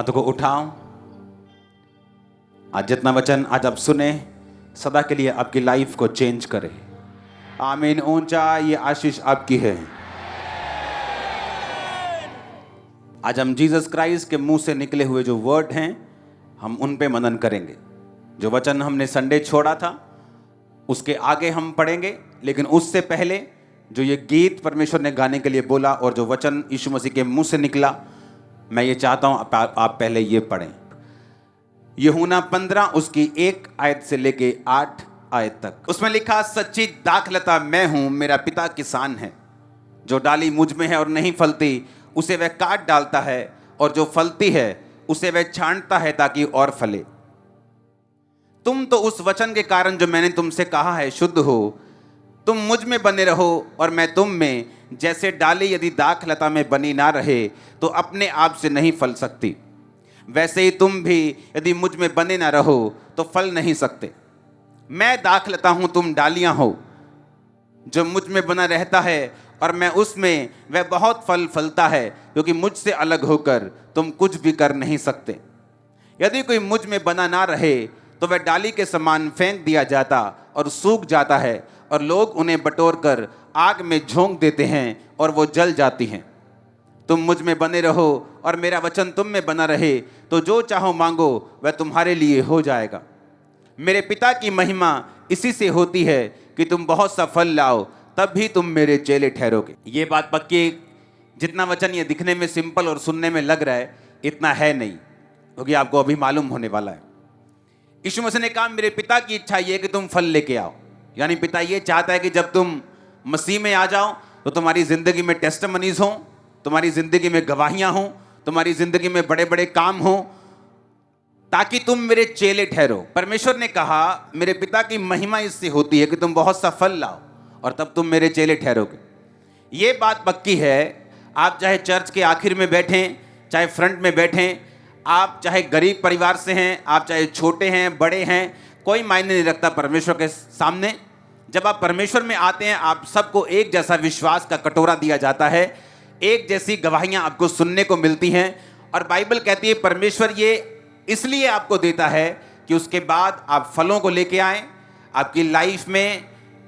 हाथों को उठाओ। आज जितना वचन आज आप सुने सदा के लिए आपकी लाइफ को चेंज करे। आमीन। ऊंचा ये आशीष आपकी है। आज हम जीसस क्राइस्ट के मुंह से निकले हुए जो वर्ड हैं हम उन पे मनन करेंगे। जो वचन हमने संडे छोड़ा था उसके आगे हम पढ़ेंगे, लेकिन उससे पहले जो ये गीत परमेश्वर ने गाने के लिए बोला और जो वचन यीशु मसीह के मुंह से निकला, मैं ये चाहता हूं आप पहले ये पढ़ें। यूहन्ना 15 उसकी 1 आयत से लेके 8 आयत तक। उसमें लिखा, सच्ची दाखलता मैं हूं, मेरा पिता किसान है। जो डाली मुझ में है और नहीं फलती उसे वह काट डालता है, और जो फलती है उसे वह छांटता है ताकि और फले। तुम तो उस वचन के कारण जो मैंने तुमसे कहा है शुद्ध हो। तुम मुझ में बने रहो और मैं तुम में। जैसे डाली यदि दाखलता में बनी ना रहे तो अपने आप से नहीं फल सकती, वैसे ही तुम भी यदि मुझ में बने ना रहो तो फल नहीं सकते। मैं दाखलता हूं, तुम डालियां हो। जो मुझ में बना रहता है और मैं उसमें, वह बहुत फल फलता है, क्योंकि मुझसे अलग होकर तुम कुछ भी कर नहीं सकते। यदि कोई मुझ में बना ना रहे तो वह डाली के समान फेंक दिया जाता और सूख जाता है, और लोग उन्हें बटोर कर आग में झोंक देते हैं और वो जल जाती हैं। तुम मुझ में बने रहो और मेरा वचन तुम में बना रहे, तो जो चाहो मांगो वह तुम्हारे लिए हो जाएगा। मेरे पिता की महिमा इसी से होती है कि तुम बहुत सा फल लाओ, तब भी तुम मेरे चेले ठहरोगे। ये बात पक्की, जितना वचन ये दिखने में सिंपल और सुनने में लग रहा है इतना है नहीं, क्योंकि आपको अभी मालूम होने वाला है। यीशु मसीह ने कहा, मेरे पिता की इच्छा ये है कि तुम फल लेके आओ। यानी पिता ये चाहता है कि जब तुम मसीह में आ जाओ तो तुम्हारी जिंदगी में टेस्टिमनीज हों, तुम्हारी जिंदगी में गवाहियां हों, तुम्हारी जिंदगी में बड़े बड़े काम हों, ताकि तुम मेरे चेले ठहरो। परमेश्वर ने कहा, मेरे पिता की महिमा इससे होती है कि तुम बहुत सा फल लाओ और तब तुम मेरे चेले ठहरोगे। ये बात पक्की है। आप चाहे चर्च के आखिर में बैठें, चाहे फ्रंट में बैठें, आप चाहे गरीब परिवार से हैं, आप चाहे छोटे हैं बड़े हैं, कोई मायने नहीं रखता परमेश्वर के सामने। जब आप परमेश्वर में आते हैं आप सबको एक जैसा विश्वास का कटोरा दिया जाता है, एक जैसी गवाहियां आपको सुनने को मिलती हैं। और बाइबल कहती है परमेश्वर ये इसलिए आपको देता है कि उसके बाद आप फलों को लेके आएँ, आपकी लाइफ में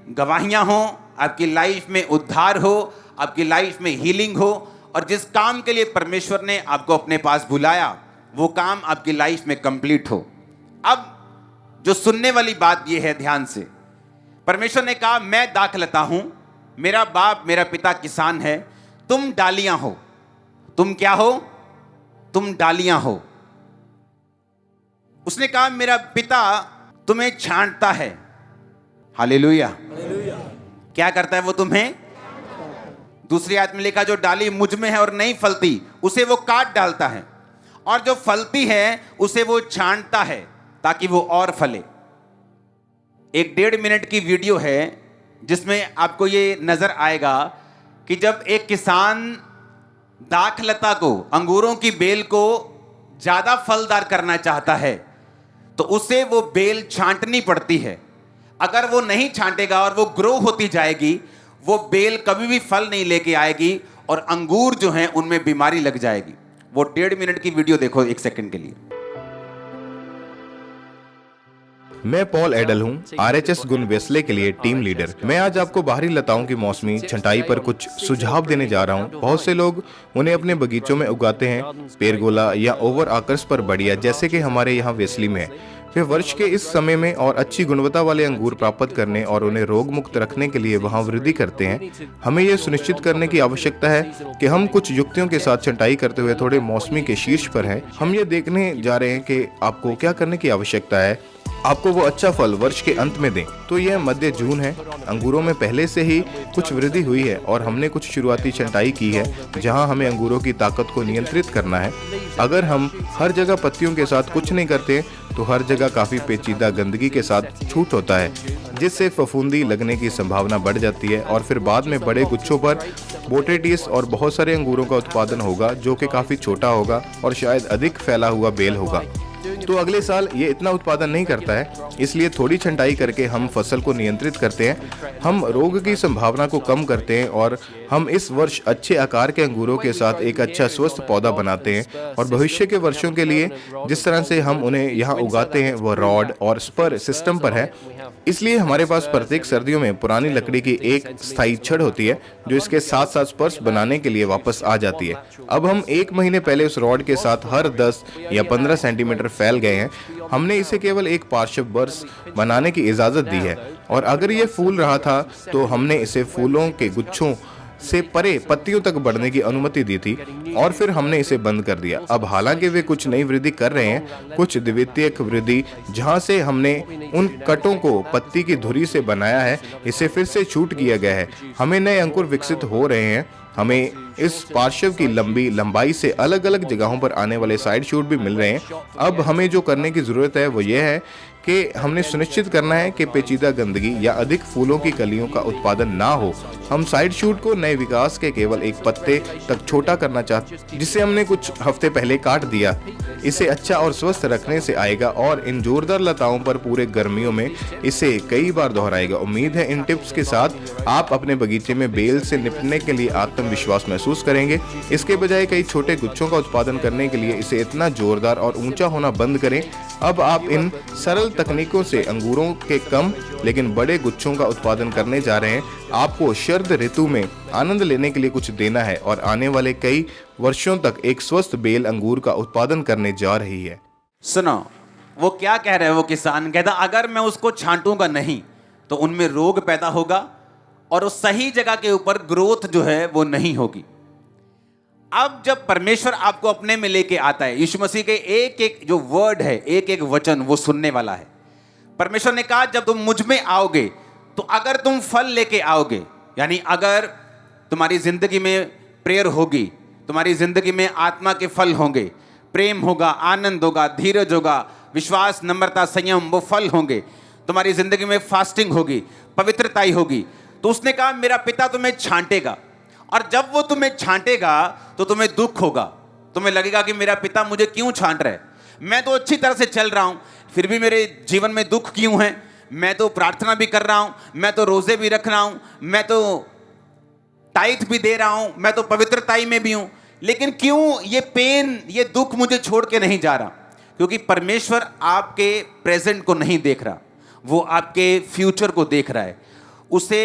गवाहियां हो, आपकी लाइफ में उद्धार हो, आपकी लाइफ में हीलिंग हो, और जिस काम के लिए परमेश्वर ने आपको अपने पास बुलाया वो काम आपकी लाइफ में कंप्लीट हो। अब जो सुनने वाली बात ये है, ध्यान से, परमेश्वर ने कहा, मैं दाखलता हूं, मेरा बाप मेरा पिता किसान है, तुम डालियां हो। तुम क्या हो? तुम डालियां हो। उसने कहा, मेरा पिता तुम्हें छांटता है। हालेलुया। क्या करता है वो? तुम्हें। दूसरी आयत में लिखा, जो डाली मुझ में है और नहीं फलती उसे वो काट डालता है, और जो फलती है उसे वो छांटता है ताकि वो और फले। एक 1.5 मिनट की वीडियो है जिसमें आपको ये नजर आएगा कि जब एक किसान दाखलता को, अंगूरों की बेल को ज्यादा फलदार करना चाहता है तो उसे वो बेल छांटनी पड़ती है। अगर वो नहीं छांटेगा और वो ग्रो होती जाएगी, वो बेल कभी भी फल नहीं लेके आएगी और अंगूर जो हैं उनमें बीमारी लग जाएगी। वो 1.5 मिनट की वीडियो देखो 1 सेकंड के लिए। मैं पॉल एडल हूं, RHS गुन वेस्ले के लिए टीम लीडर। मैं आज आपको बाहरी लताओं की मौसमी छंटाई पर कुछ सुझाव देने जा रहा हूं। बहुत से लोग उन्हें अपने बगीचों में उगाते हैं, पेरगोला या ओवर आकर्स पर बढ़िया, जैसे कि हमारे यहाँ वेस्ली में है। वे वर्ष के इस समय में और अच्छी गुणवत्ता वाले अंगूर प्राप्त करने और उन्हें रोग मुक्त रखने के लिए वहां वृद्धि करते हैं। हमें यह सुनिश्चित करने की आवश्यकता है कि हम कुछ युक्तियों के साथ छंटाई करते हुए थोड़े मौसमी के शीर्ष पर हैं। हम ये देखने जा रहे हैं कि आपको क्या करने की आवश्यकता है आपको वो अच्छा फल वर्ष के अंत में दें। तो यह मध्य जून है, अंगूरों में पहले से ही कुछ वृद्धि हुई है और हमने कुछ शुरुआती छंटाई की है जहां हमें अंगूरों की ताकत को नियंत्रित करना है। अगर हम हर जगह पत्तियों के साथ कुछ नहीं करते तो हर जगह काफी पेचीदा गंदगी के साथ छूट होता है, जिससे फफूंदी लगने की संभावना बढ़ जाती है और फिर बाद में बड़े गुच्छों पर बोटेटिस और बहुत सारे अंगूरों का उत्पादन होगा जो कि काफी छोटा होगा और शायद अधिक फैला हुआ बेल होगा। तो अगले साल ये इतना उत्पादन नहीं करता है। इसलिए थोड़ी छंटाई करके हम फसल को नियंत्रित करते हैं, हम रोग की संभावना को कम करते हैं और हम इस वर्ष अच्छे आकार के अंगूरों के साथ एक अच्छा स्वस्थ पौधा बनाते हैं। और भविष्य के वर्षों के लिए जिस तरह से हम उन्हें यहाँ उगाते हैं वह रॉड और स्पर सिस्टम पर है। इसलिए हमारे पास प्रत्येक सर्दियों में पुरानी लकड़ी की एक स्थायी छड़ होती है जो इसके साथ साथ स्पर्श बनाने के लिए वापस आ जाती है। अब हम 1 महीने पहले उस रॉड के साथ हर 10 या 15 सेंटीमीटर फैल गए हैं। हमने इसे केवल एक पार्श्व बर्स बनाने की इजाजत दी है और अगर ये फूल रहा था तो हमने इसे फूलों के गुच्छों से परे पत्तियों तक बढ़ने की अनुमति दी थी और फिर हमने इसे बंद कर दिया। अब हालांकि वे कुछ नई वृद्धि कर रहे हैं, कुछ द्वितीयक वृद्धि जहां से हमने उन कटों को पत्ती की धुरी से बनाया है, इसे फिर से छूट किया गया है। हमें नए अंकुर विकसित हो रहे हैं। हमें इस पार्श्व की लंबाई से अलग अलग जगहों पर आने वाले साइड शूट भी मिल रहे हैं। अब हमें जो करने की जरूरत है वो ये है कि हमने सुनिश्चित करना है कि पेचीदा गंदगी या अधिक फूलों की कलियों का उत्पादन ना हो। हम साइड शूट को नए विकास के केवल एक पत्ते तक छोटा करना चाहते, जिसे हमने कुछ हफ्ते पहले काट दिया। इसे अच्छा और स्वस्थ रखने से आएगा और इन जोरदार लताओं पर पूरे गर्मियों में इसे कई बार दोहराएगा। उम्मीद है इन टिप्स के साथ आप अपने बगीचे में बेल से निपटने के लिए आत्मविश्वास महसूस करेंगे। इसके बजाय कई छोटे गुच्छों का उत्पादन करने के लिए इसे इतना जोरदार और ऊंचा होना बंद करें। अब आप इन सरल तकनीकों से अंगूरों के कम लेकिन बड़े गुच्छों का उत्पादन करने जा रहे हैं। आपको शरद ऋतु में आनंद लेने के लिए कुछ देना है और आने वाले कई वर्षों तक एक स्वस्थ बेल अंगूर का उत्पादन करने जा रही है। सुनो, वो क्या कह रहे हैं? वो किसान कहता अगर मैं उसको छांटूंगा नहीं तो उनमें रोग पैदा होगा और उस सही जगह के ऊपर ग्रोथ जो है वो नहीं होगी। अब जब परमेश्वर आपको अपने में लेके आता है, यीशु मसीह के एक एक जो वर्ड है, एक एक वचन वो सुनने वाला है। परमेश्वर ने कहा जब तुम मुझ में आओगे तो अगर तुम फल लेके आओगे, यानी अगर तुम्हारी जिंदगी में प्रेयर होगी, तुम्हारी जिंदगी में आत्मा के फल होंगे, प्रेम होगा, आनंद होगा, धीरज होगा, विश्वास, नम्रता, संयम, वो फल होंगे। तुम्हारी जिंदगी में फास्टिंग होगी, पवित्रताई होगी। तो उसने कहा मेरा पिता तुम्हें छांटेगा और जब वो तुम्हें छांटेगा तो तुम्हें दुख होगा। तुम्हें लगेगा कि मेरा पिता मुझे क्यों छांट रहा है, मैं तो अच्छी तरह से चल रहा हूं फिर भी मेरे जीवन में दुख क्यों है। मैं तो प्रार्थना भी कर रहा हूं, मैं तो रोजे भी रख रहा हूं, मैं तो टाइथ भी दे रहा हूं, मैं तो पवित्रताई में भी हूं, लेकिन क्यों ये पेन, ये दुख मुझे छोड़ के नहीं जा रहा? क्योंकि परमेश्वर आपके प्रेजेंट को नहीं देख रहा, वो आपके फ्यूचर को देख रहा है। उसे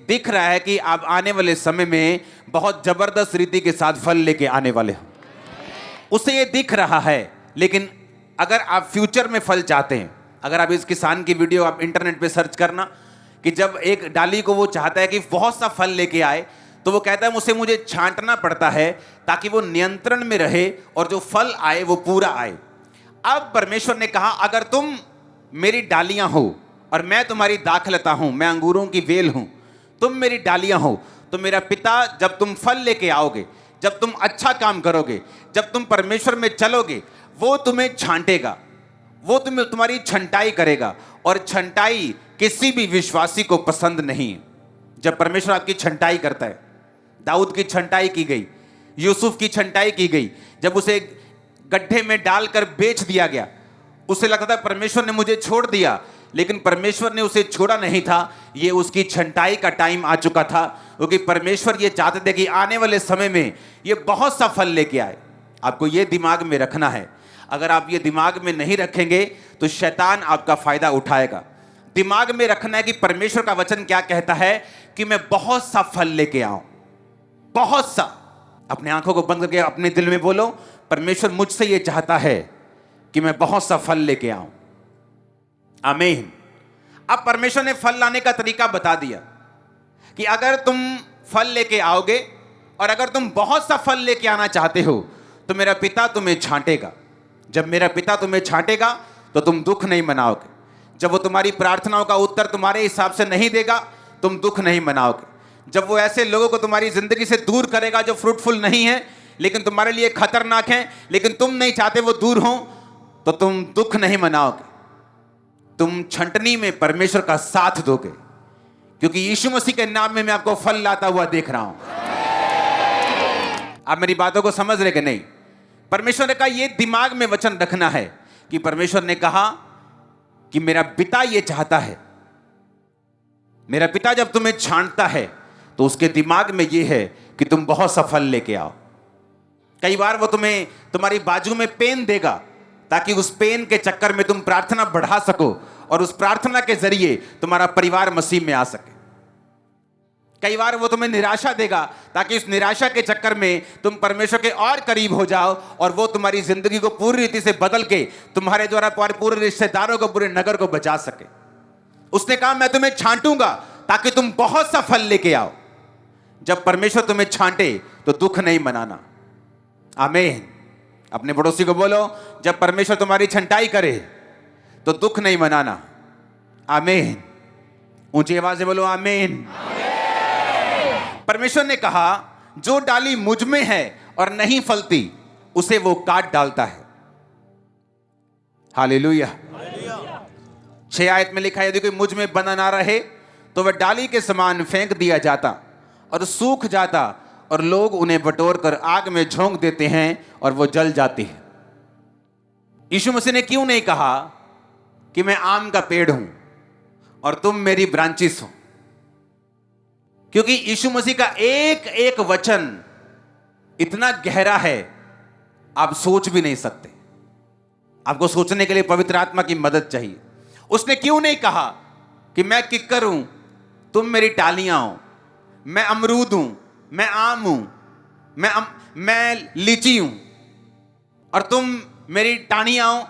दिख रहा है कि आप आने वाले समय में बहुत जबरदस्त रीति के साथ फल लेके आने वाले हो, उसे ये दिख रहा है। लेकिन अगर आप फ्यूचर में फल चाहते हैं, अगर आप इस किसान की वीडियो आप इंटरनेट पे सर्च करना कि जब एक डाली को वो चाहता है कि बहुत सा फल लेके आए तो वो कहता है उसे मुझे छांटना पड़ता है ताकि वो नियंत्रण में रहे और जो फल आए वो पूरा आए। अब परमेश्वर ने कहा अगर तुम मेरी डालियां हो और मैं तुम्हारी दाखलता हूं, मैं अंगूरों की वेल हूं, तुम मेरी डालियां हो, तो मेरा पिता जब तुम फल लेके आओगे, जब तुम अच्छा काम करोगे, जब तुम परमेश्वर में चलोगे, वो तुम्हें छांटेगा, वो तुम्हारी छंटाई करेगा। और छंटाई किसी भी विश्वासी को पसंद नहीं है। जब परमेश्वर आपकी छंटाई करता है, दाऊद की छंटाई की गई, यूसुफ की छंटाई की गई, जब उसे गड्ढे में डालकर बेच दिया गया, उसे लगता था परमेश्वर ने मुझे छोड़ दिया, लेकिन परमेश्वर ने उसे छोड़ा नहीं था। ये उसकी छंटाई का टाइम आ चुका था, क्योंकि परमेश्वर ये चाहते थे कि आने वाले समय में ये बहुत सा फल लेके आए। आपको ये दिमाग में रखना है। अगर आप ये दिमाग में नहीं रखेंगे तो शैतान आपका फायदा उठाएगा। दिमाग में रखना है कि परमेश्वर का वचन क्या कहता है कि मैं बहुत सा फल लेके आऊं, बहुत सा। अपने आंखों को बंद करके अपने दिल में बोलो, परमेश्वर मुझसे ये चाहता है कि मैं बहुत सा फल लेके आऊं। आमीन। अब परमेश्वर ने फल लाने का तरीका बता दिया कि अगर तुम फल लेके आओगे और अगर तुम बहुत सा फल लेके आना चाहते हो तो मेरा पिता तुम्हें छांटेगा। जब मेरा पिता तुम्हें छांटेगा तो तुम दुख नहीं मनाओगे। जब वो तुम्हारी प्रार्थनाओं का उत्तर तुम्हारे हिसाब से नहीं देगा, तुम दुख नहीं मनाओगे। जब वो ऐसे लोगों को तुम्हारी जिंदगी से दूर करेगा जो फ्रूटफुल नहीं है लेकिन तुम्हारे लिए खतरनाक है, लेकिन तुम नहीं चाहते वो दूर हो, तो तुम दुख नहीं मनाओगे। तुम छंटनी में परमेश्वर का साथ दोगे, क्योंकि यीशु मसीह के नाम में मैं आपको फल लाता हुआ देख रहा हूं। आप मेरी बातों को समझ रहे कि नहीं? परमेश्वर ने कहा यह दिमाग में वचन रखना है कि परमेश्वर ने कहा कि मेरा पिता ये चाहता है, मेरा पिता जब तुम्हें छांटता है तो उसके दिमाग में ये है कि तुम बहुत सफल लेके आओ। कई बार वो तुम्हें तुम्हारी बाजू में पेन देगा ताकि उस पेन के चक्कर में तुम प्रार्थना बढ़ा सको और उस प्रार्थना के जरिए तुम्हारा परिवार मसीह में आ सके। कई बार वो तुम्हें निराशा देगा ताकि उस निराशा के चक्कर में तुम परमेश्वर के और करीब हो जाओ और वो तुम्हारी जिंदगी को पूरी रीति से बदल के तुम्हारे द्वारा पूरे रिश्तेदारों को, पूरे नगर को बचा सके। उसने कहा मैं तुम्हें छांटूंगा ताकि तुम बहुत सफल लेके आओ। जब परमेश्वर तुम्हें छांटे तो दुख नहीं मनाना। आमीन। अपने पड़ोसी को बोलो, जब परमेश्वर तुम्हारी छंटाई करे तो दुख नहीं मनाना। आमीन। ऊंची आवाज से बोलो आमीन। परमेश्वर ने कहा जो डाली मुझ में है और नहीं फलती उसे वो काट डालता है। हालेलुया। 6 आयत में लिखा है यदि कोई मुझ में बना ना रहे तो वह डाली के समान फेंक दिया जाता और सूख जाता और लोग उन्हें बटोर कर आग में झोंक देते हैं और वो जल जाती है। यीशु मसीह ने क्यों नहीं कहा कि मैं आम का पेड़ हूं और तुम मेरी ब्रांचेस हो? क्योंकि यीशु मसीह का एक एक वचन इतना गहरा है आप सोच भी नहीं सकते। आपको सोचने के लिए पवित्र आत्मा की मदद चाहिए। उसने क्यों नहीं कहा कि मैं किक्कर हूं, तुम मेरी टालियां हो, मैं अमरूद हूं, मैं आम हूं, मैं लीची हूं और तुम मेरी टाहनियां हो,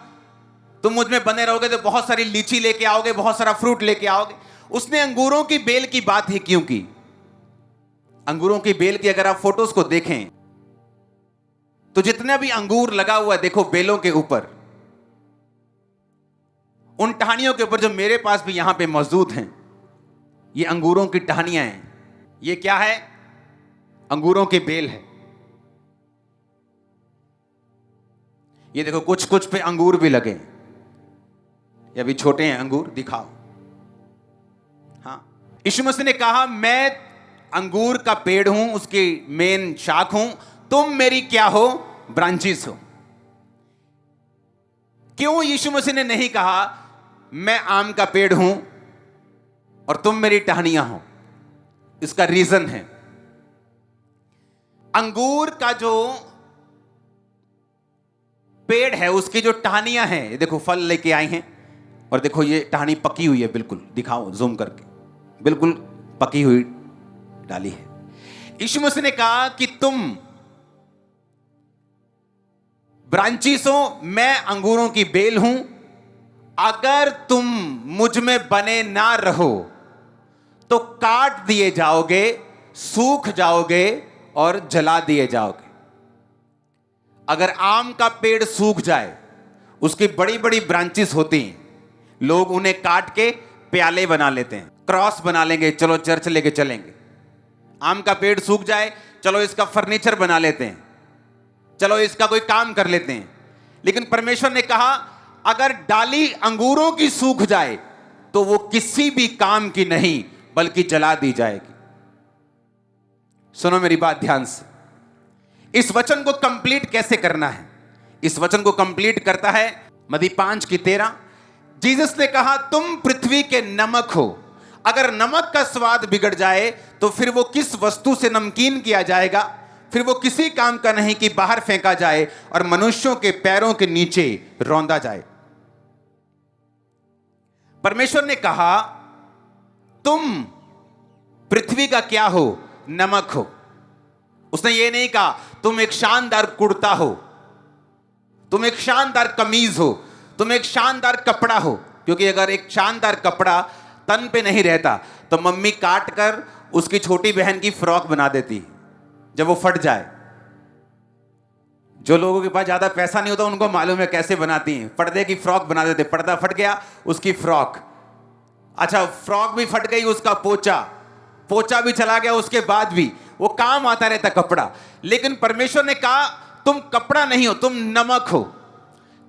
तुम मुझ में बने रहोगे तो बहुत सारी लीची लेके आओगे, बहुत सारा फ्रूट लेके आओगे। उसने अंगूरों की बेल की बात ही क्यों की? अंगूरों की बेल की अगर आप फोटोज को देखें तो जितना भी अंगूर लगा हुआ है देखो बेलों के ऊपर, उन टहनियों के ऊपर जो मेरे पास भी यहां पे मौजूद हैं, ये अंगूरों की टहनियां हैं। ये क्या है? अंगूरों की बेल है। ये देखो कुछ कुछ पे अंगूर भी लगे। ये अभी छोटे हैं अंगूर, दिखाओ। हाँ, यीशु मसीह ने कहा मैं अंगूर का पेड़ हूं, उसकी मेन शाख हूं, तुम मेरी क्या हो? ब्रांचेस हो। क्यों यीशु मसीह ने नहीं कहा मैं आम का पेड़ हूं और तुम मेरी टहनियां हो? इसका रीजन है अंगूर का जो पेड़ है उसकी जो टहनियां हैं, देखो फल लेके आई हैं और देखो ये टहनी पकी हुई है, बिल्कुल दिखाओ जूम करके, बिल्कुल पकी हुई डाली है। यीशु मसीह ने कहा कि तुम ब्रांचेस हो, मैं अंगूरों की बेल हूं। अगर तुम मुझ में बने ना रहो तो काट दिए जाओगे, सूख जाओगे और जला दिए जाओगे। अगर आम का पेड़ सूख जाए, उसकी बड़ी बड़ी ब्रांचेस होती हैं, लोग उन्हें काट के प्याले बना लेते हैं, क्रॉस बना लेंगे, चलो चर्च लेके चलेंगे। आम का पेड़ सूख जाए, चलो इसका फर्नीचर बना लेते हैं, चलो इसका कोई काम कर लेते हैं। लेकिन परमेश्वर ने कहा अगर डाली अंगूरों की सूख जाए तो वो किसी भी काम की नहीं बल्कि जला दी जाएगी। सुनो मेरी बात ध्यान से। इस वचन को कंप्लीट कैसे करना है? इस वचन को कंप्लीट करता है मत्ती 5:13। जीसस ने कहा तुम पृथ्वी के नमक हो। अगर नमक का स्वाद बिगड़ जाए तो फिर वो किस वस्तु से नमकीन किया जाएगा? फिर वो किसी काम का नहीं कि बाहर फेंका जाए और मनुष्यों के पैरों के नीचे रौंदा जाए। परमेश्वर ने कहा तुम पृथ्वी का क्या हो? नमक हो। उसने ये नहीं कहा तुम एक शानदार कुर्ता हो, तुम एक शानदार कमीज हो, तुम एक शानदार कपड़ा हो। क्योंकि अगर एक शानदार कपड़ा तन पे नहीं रहता तो मम्मी काट कर उसकी छोटी बहन की फ्रॉक बना देती जब वो फट जाए। जो लोगों के पास ज्यादा पैसा नहीं होता उनको मालूम है कैसे बनाती हैं। पर्दे की फ्रॉक बना देते, पर्दा फट गया उसकी फ्रॉक, अच्छा फ्रॉक भी फट गई उसका पोचा, पोचा भी चला गया उसके बाद भी वो काम आता रहता कपड़ा। लेकिन परमेश्वर ने कहा तुम कपड़ा नहीं हो, तुम नमक हो।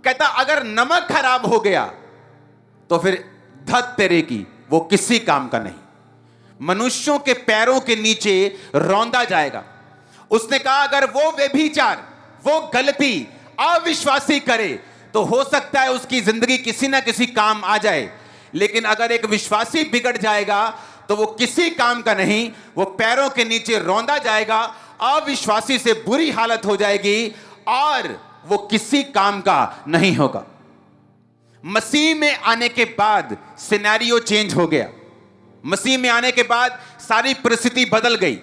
कहता अगर नमक खराब हो गया तो फिर धत तेरे की, वो किसी काम का नहीं, मनुष्यों के पैरों के नीचे रौंदा जाएगा। उसने कहा अगर वो व्यभिचार, वो गलती अविश्वासी करे तो हो सकता है उसकी जिंदगी किसी ना किसी काम आ जाए, लेकिन अगर एक विश्वासी बिगड़ जाएगा तो वो किसी काम का नहीं, वो पैरों के नीचे रौंदा जाएगा, अविश्वासी से बुरी हालत हो जाएगी और वो किसी काम का नहीं होगा। मसीह में आने के बाद सिनेरियो चेंज हो गया। मसीह में आने के बाद सारी परिस्थिति बदल गई।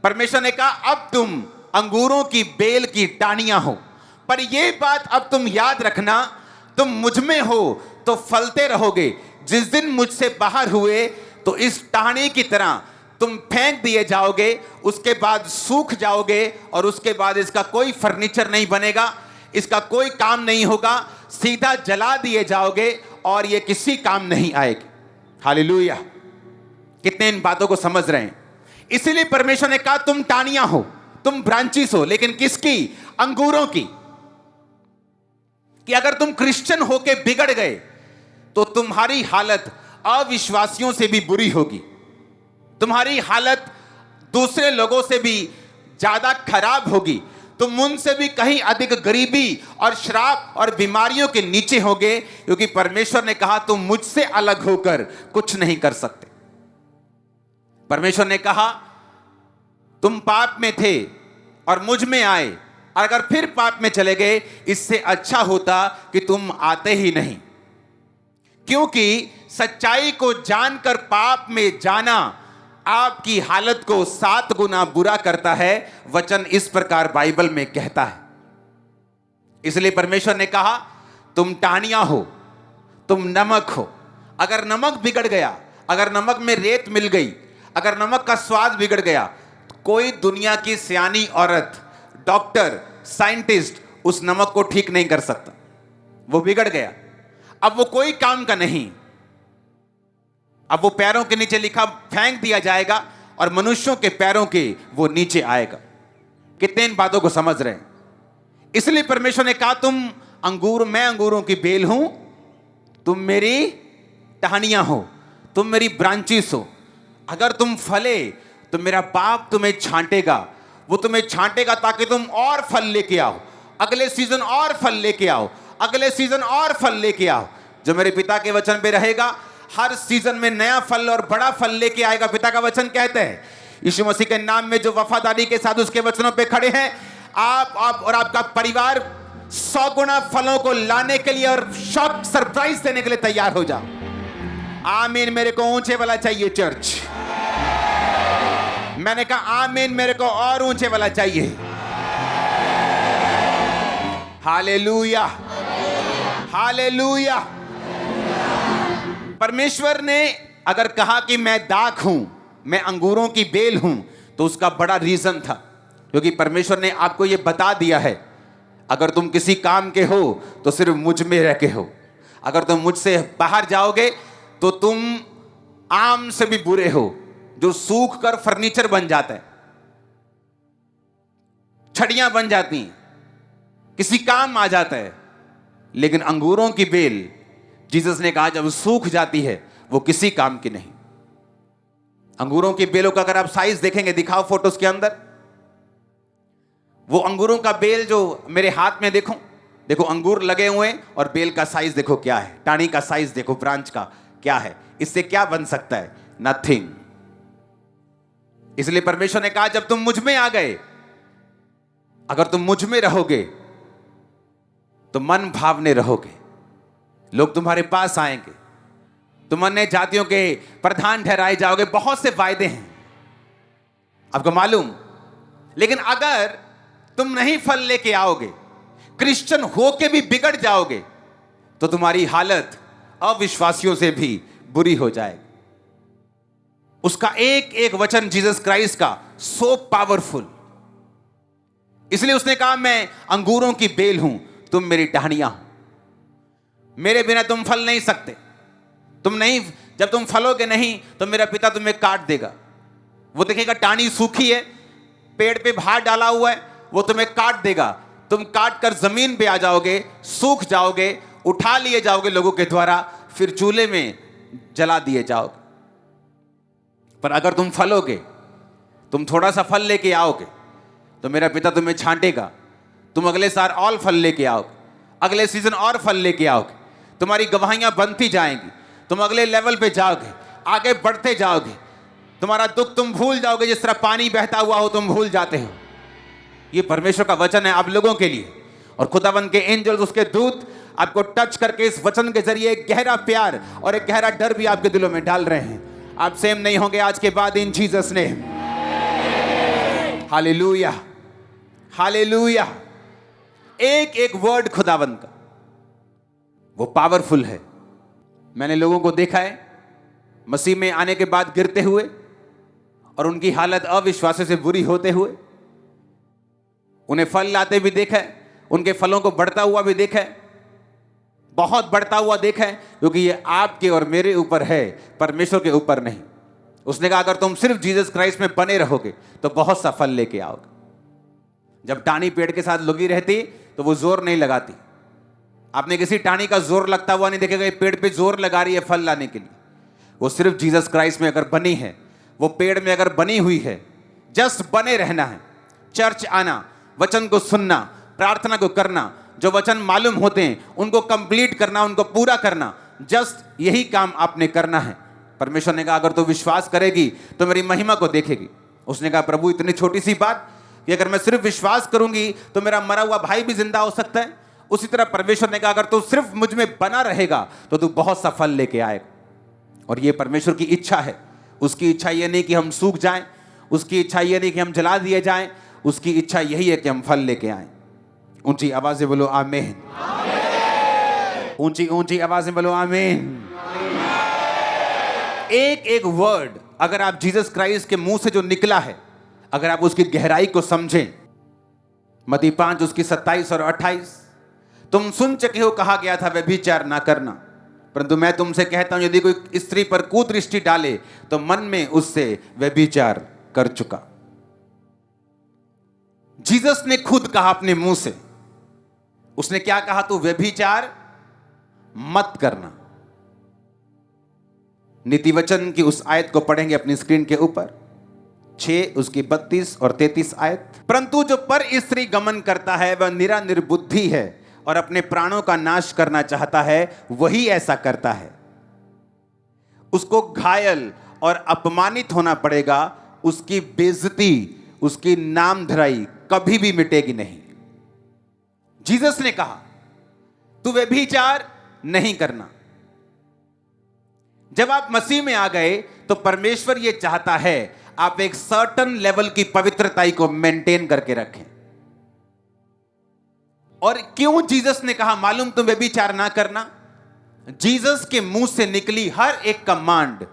परमेश्वर ने कहा अब तुम अंगूरों की बेल की टाहनियां हो, पर यह बात अब तुम याद रखना, तुम मुझ में हो तो फलते रहोगे। जिस दिन मुझसे बाहर हुए तो इस टहनी की तरह तुम फेंक दिए जाओगे, उसके बाद सूख जाओगे और उसके बाद इसका कोई फर्नीचर नहीं बनेगा, इसका कोई काम नहीं होगा, सीधा जला दिए जाओगे और ये किसी काम नहीं आएगी। हालेलुया! कितने इन बातों को समझ रहे हैं? इसीलिए परमेश्वर ने कहा तुम टाहनियां हो, तुम ब्रांचेस हो, लेकिन किसकी? अंगूरों की। कि अगर तुम क्रिश्चियन होके बिगड़ गए तो तुम्हारी हालत अविश्वासियों से भी बुरी होगी, तुम्हारी हालत दूसरे लोगों से भी ज्यादा खराब होगी, तुम उनसे भी कहीं अधिक गरीबी और श्राप और बीमारियों के नीचे होगे, क्योंकि परमेश्वर ने कहा तुम मुझसे अलग होकर कुछ नहीं कर सकते। परमेश्वर ने कहा तुम पाप में थे और मुझ में आए, और अगर फिर पाप में चले गए, इससे अच्छा होता कि तुम आते ही नहीं, क्योंकि सच्चाई को जानकर पाप में जाना आपकी हालत को 7 गुना बुरा करता है। वचन इस प्रकार बाइबल में कहता है। इसलिए परमेश्वर ने कहा तुम टाहनियां हो, तुम नमक हो। अगर नमक बिगड़ गया, अगर नमक में रेत मिल गई, अगर नमक का स्वाद बिगड़ गया, तो कोई दुनिया की सियानी औरत, डॉक्टर, साइंटिस्ट उस नमक को ठीक नहीं कर सकता। वो बिगड़ गया, अब वो कोई काम का नहीं। अब वो पैरों के नीचे लिखा फेंक दिया जाएगा और मनुष्यों के पैरों के वो नीचे आएगा। कितने इन बातों को समझ रहे हैं? इसलिए परमेश्वर ने कहा तुम मैं अंगूरों की बेल हूं, तुम मेरी टहनियां हो, तुम मेरी ब्रांचेस हो। अगर तुम फले तो मेरा बाप तुम्हें छांटेगा, वो तुम्हें छांटेगा ताकि तुम और फल लेके आओ, अगले सीजन और फल लेके आओ, अगले सीजन और फल लेके आओ। जो मेरे पिता के वचन पे रहेगा हर सीजन में नया फल और बड़ा फल लेके आएगा। पिता का वचन कहते हैं, यीशु मसीह के नाम में जो वफादारी के साथ उसके वचनों पे खड़े हैं, आप और आपका परिवार 100 गुना फलों को लाने के लिए और शॉक सरप्राइज देने के लिए तैयार हो जाओ। आमीन। मेरे को ऊंचे वाला चाहिए चर्च। मैंने कहा आमीन, मेरे को और ऊंचे वाला चाहिए। Hallelujah, hallelujah. परमेश्वर ने अगर कहा कि मैं दाख हूं, मैं अंगूरों की बेल हूं, तो उसका बड़ा रीजन था, क्योंकि परमेश्वर ने आपको यह बता दिया है अगर तुम किसी काम के हो तो सिर्फ मुझ में रह के हो, अगर तुम मुझसे बाहर जाओगे तो तुम आम से भी बुरे हो, जो सूख कर फर्नीचर बन जाता है, छड़ियां बन जाती हैं, किसी काम आ जाता है। लेकिन अंगूरों की बेल, जीसस ने कहा जब सूख जाती है वो किसी काम की नहीं। अंगूरों की बेलों का अगर आप साइज देखेंगे, दिखाओ फोटोज के अंदर, वो अंगूरों का बेल जो मेरे हाथ में देखो, देखो अंगूर लगे हुए और बेल का साइज देखो क्या है, टाहनी का साइज देखो, ब्रांच का क्या है, इससे क्या बन सकता है? नथिंग। इसलिए परमेश्वर ने कहा जब तुम मुझ में आ गए, अगर तुम मुझ में रहोगे तो मन भावने रहोगे, लोग तुम्हारे पास आएंगे, तुम अन्य जातियों के प्रधान ठहराए जाओगे। बहुत से वायदे हैं आपको मालूम। लेकिन अगर तुम नहीं फल लेके आओगे, क्रिश्चियन होके भी बिगड़ जाओगे, तो तुम्हारी हालत अविश्वासियों से भी बुरी हो जाएगी। उसका एक एक वचन जीसस क्राइस्ट का सो पावरफुल। इसलिए उसने कहा मैं अंगूरों की बेल हूं, तुम मेरी टहनियां हो, मेरे बिना तुम फल नहीं सकते। तुम नहीं, जब तुम फलोगे नहीं तो मेरा पिता तुम्हें काट देगा। वो देखेगा टहनी सूखी है, पेड़ पे भार डाला हुआ है, वो तुम्हें काट देगा। तुम काट कर जमीन पे आ जाओगे, सूख जाओगे, उठा लिए जाओगे लोगों के द्वारा, फिर चूल्हे में जला दिए जाओगे। पर अगर तुम फलोगे, तुम थोड़ा सा फल लेके आओगे, तो मेरा पिता तुम्हें छांटेगा, तुम अगले साल और फल लेके आओगे, अगले सीजन और फल लेके आओगे, तुम्हारी गवाहियां बनती जाएंगी, तुम अगले लेवल पे जाओगे, आगे बढ़ते जाओगे, तुम्हारा दुख तुम भूल जाओगे, जिस तरह पानी बहता हुआ हो तुम भूल जाते हो। ये परमेश्वर का वचन है आप लोगों के लिए, और खुदावंद के एंजल्स, उसके दूत आपको टच करके इस वचन के जरिए एक गहरा प्यार और एक गहरा डर भी आपके दिलों में डाल रहे हैं। आप सेम नहीं होंगे आज के बाद, इन जीसस नेम। Hallelujah, hallelujah. एक एक वर्ड खुदावंद का वो पावरफुल है। मैंने लोगों को देखा है मसीह में आने के बाद गिरते हुए और उनकी हालत अविश्वास से बुरी होते हुए। उन्हें फल लाते भी देखा है, उनके फलों को बढ़ता हुआ भी देखा है, बहुत बढ़ता हुआ देखा है, क्योंकि ये आपके और मेरे ऊपर है, परमेश्वर के ऊपर नहीं। उसने कहा अगर तुम सिर्फ जीसस क्राइस्ट में बने रहोगे तो बहुत सा फल लेके आओगे। जब टानी पेड़ के साथ लगी रहती तो वो जोर नहीं लगाती। आपने किसी टानी का जोर लगता हुआ नहीं देखेगा, पेड़ पे जोर लगा रही है फल लाने के लिए। वो सिर्फ जीसस क्राइस्ट में अगर बनी है, वो पेड़ में अगर बनी हुई है, जस्ट बने रहना है, चर्च आना, वचन को सुनना, प्रार्थना को करना, जो वचन मालूम होते हैं उनको कंप्लीट करना, उनको पूरा करना, जस्ट यही काम आपने करना है। परमेश्वर ने कहा अगर तू विश्वास करेगी तो मेरी महिमा को देखेगी। उसने कहा प्रभु इतनी छोटी सी बात कि अगर मैं सिर्फ विश्वास करूंगी तो मेरा मरा हुआ भाई भी जिंदा हो सकता है। उसी तरह परमेश्वर ने कहा अगर तू सिर्फ मुझ में बना रहेगा तो तू बहुत सा फल लेके आएगा। और ये परमेश्वर की इच्छा है। उसकी इच्छा ये नहीं कि हम सूख जाएं, उसकी इच्छा ये नहीं कि हम जला दिए जाएं, उसकी इच्छा यही है कि हम फल लेके आएं। ऊंची आवाज से बोलो आमीन, ऊंची ऊंची आवाज से बोलो आमीन। एक एक वर्ड अगर आप जीसस क्राइस्ट के मुंह से जो निकला है, अगर आप उसकी गहराई को समझें, मत्ती 5 उसकी 27 और 28, तुम सुन चुके हो कहा गया था व्यभिचार ना करना, परंतु मैं तुमसे कहता हूं यदि कोई स्त्री पर कुदृष्टि डाले तो मन में उससे व्यभिचार कर चुका। जीसस ने खुद कहा अपने मुंह से, उसने क्या कहा? तू व्यभिचार मत करना। नीति वचन की उस आयत को पढ़ेंगे अपनी स्क्रीन के ऊपर, 6 उसकी 32 और 33 आयत। परंतु जो पर स्त्री गमन करता है वह निरा निर्बुद्धि है और अपने प्राणों का नाश करना चाहता है, वही ऐसा करता है। उसको घायल और अपमानित होना पड़ेगा, उसकी बेइज्जती, उसकी नामधराई कभी भी मिटेगी नहीं। जीसस ने कहा तू व्यभिचार नहीं करना। जब आप मसीह में आ गए तो परमेश्वर यह चाहता है आप एक सर्टन लेवल की पवित्रता को मेंटेन करके रखें। और क्यों जीसस ने कहा मालूम तुम व्यभिचार ना करना? जीसस के मुंह से निकली हर एक command